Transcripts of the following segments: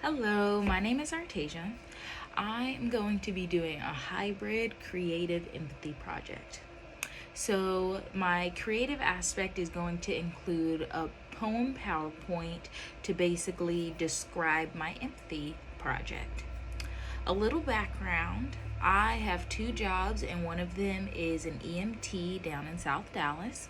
Hello, my name is Artasia. I am going to be doing a hybrid creative empathy project. So, my creative aspect is going to include a poem PowerPoint to basically describe my empathy project. A little background: I have two jobs, and one of them is an EMT down in South Dallas.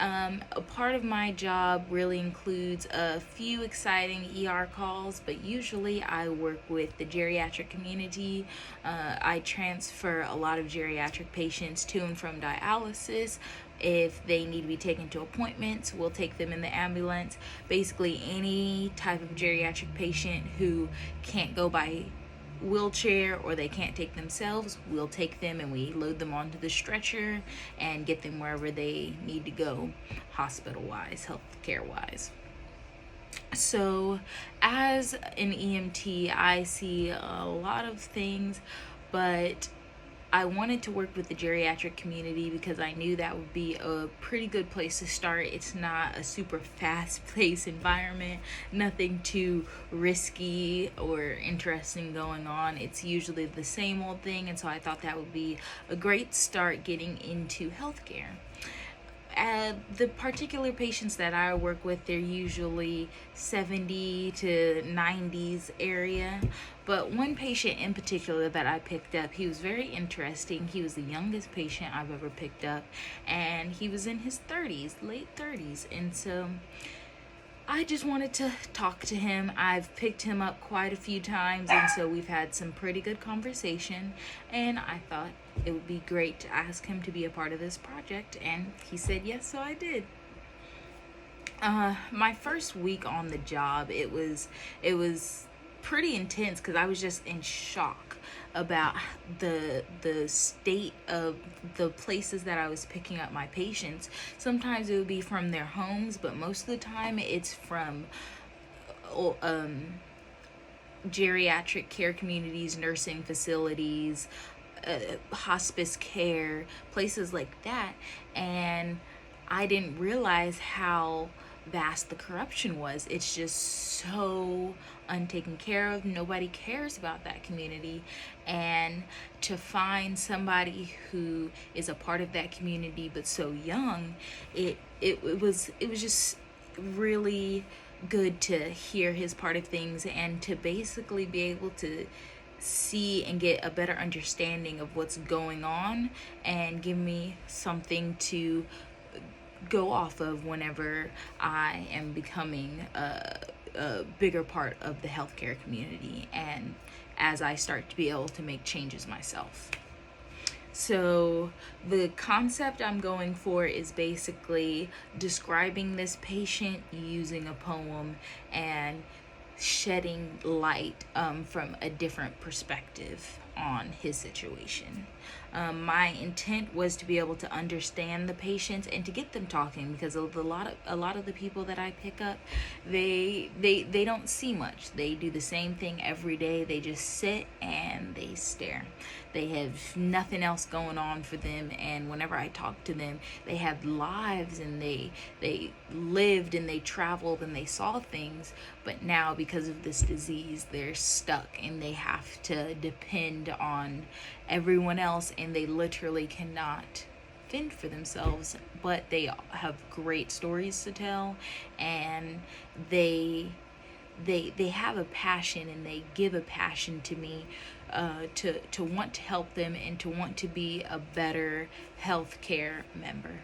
A part of my job really includes a few exciting ER calls, but usually I work with the geriatric community. I transfer a lot of geriatric patients to and from dialysis. If they need to be taken to appointments, we'll take them in the ambulance. Basically, any type of geriatric patient who can't go by wheelchair or they can't take themselves, we'll take them and we load them onto the stretcher and get them wherever they need to go, hospital wise, healthcare wise. So, as an EMT, I see a lot of things, but I wanted to work with the geriatric community because I knew that would be a pretty good place to start. It's not a super fast paced environment, nothing too risky or interesting going on. It's usually the same old thing, and so I thought that would be a great start getting into healthcare. The particular patients that I work with, they're usually 70 to 90s area. But one patient in particular that I picked up, he was very interesting. He was the youngest patient I've ever picked up, and he was in his 30s, late 30s. And so I just wanted to talk to him. I've picked him up quite a few times, and so we've had some pretty good conversation. And I thought it would be great to ask him to be a part of this project, and he said yes, so I did. My first week on the job, it was pretty intense because I was just in shock about the state of the places that I was picking up my patients. Sometimes it would be from their homes, but most of the time it's from geriatric care communities, nursing facilities, hospice care, places like that. And I didn't realize how vast the corruption was. It's just so untaken care of. Nobody cares about that community. And to find somebody who is a part of that community but so young, it was just really good to hear his part of things and to basically be able to see and get a better understanding of what's going on and give me something to go off of whenever I am becoming a bigger part of the healthcare community and as I start to be able to make changes myself. So, the concept I'm going for is basically describing this patient using a poem and shedding light from a different perspective on his situation. My intent was to be able to understand the patients and to get them talking because a lot of the people that I pick up, they don't see much. They do the same thing every day. They just sit and they stare. They have nothing else going on for them, and whenever I talk to them, they have lives and they lived and they traveled and they saw things, but now because of this disease, they're stuck and they have to depend on everyone else, and they literally cannot fend for themselves, but they have great stories to tell, and they have a passion and they give a passion to me, to want to help them and to want to be a better healthcare member.